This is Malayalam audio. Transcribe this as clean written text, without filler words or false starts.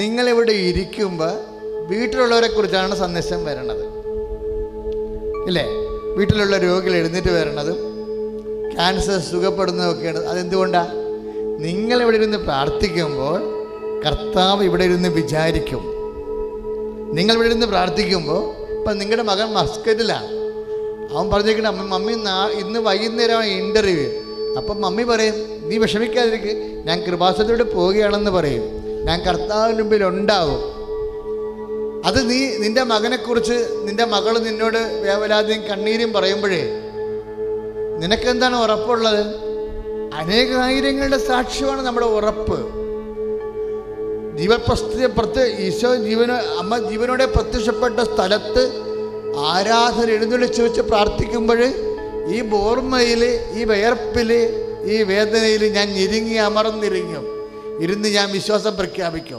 നിങ്ങളിവിടെ ഇരിക്കുമ്പോൾ വീട്ടിലുള്ളവരെ കുറിച്ചാണ് സന്ദേശം വരണത്, ഇല്ലേ? വീട്ടിലുള്ള രോഗികൾ എഴുന്നേറ്റ് വരണതും ക്യാൻസർ സുഖപ്പെടുന്നതൊക്കെയാണ്. അതെന്തുകൊണ്ടാണ്? നിങ്ങളിവിടെ ഇരുന്ന് പ്രാർത്ഥിക്കുമ്പോൾ കർത്താവ് ഇവിടെ ഇരുന്ന് വിചാരിക്കും. നിങ്ങളിവിടെ ഇരുന്ന് പ്രാർത്ഥിക്കുമ്പോൾ ഇപ്പം നിങ്ങളുടെ മകൻ മസ്കറ്റിലാണ്, അവൻ പറഞ്ഞേക്കണ മമ്മി ഇന്ന് വൈകുന്നേരം ഇൻ്റർവ്യൂ. അപ്പം മമ്മി പറയും, നീ വിഷമിക്കാതിരിക്കുക, ഞാൻ കൃപാസനത്തോടെ പോവുകയാണെന്ന് പറയും. ഞാൻ കർത്താവിന് മുമ്പിൽ ഉണ്ടാവും. അത് നിൻ്റെ മകനെക്കുറിച്ച് നിൻ്റെ മകൾ നിന്നോട് വേവലാതിയും കണ്ണീരും പറയുമ്പോഴേ നിനക്കെന്താണ് ഉറപ്പുള്ളത്? അനേകായിരങ്ങളുടെ സാക്ഷ്യമാണ് നമ്മുടെ ഉറപ്പ്. ഈശോ അമ്മ ജീവനോടെ പ്രത്യക്ഷപ്പെട്ട സ്ഥലത്ത് ആരാധന എഴുന്നള്ളിച്ച് വെച്ച് പ്രാർത്ഥിക്കുമ്പോൾ ഈ ബോർമയിൽ, ഈ വിയർപ്പിൽ, ഈ വേദനയിൽ ഞാൻ ഞെരുങ്ങി അമർന്നിരിക്കും. ഇരുന്ന് ഞാൻ വിശ്വാസം പ്രഖ്യാപിക്കും.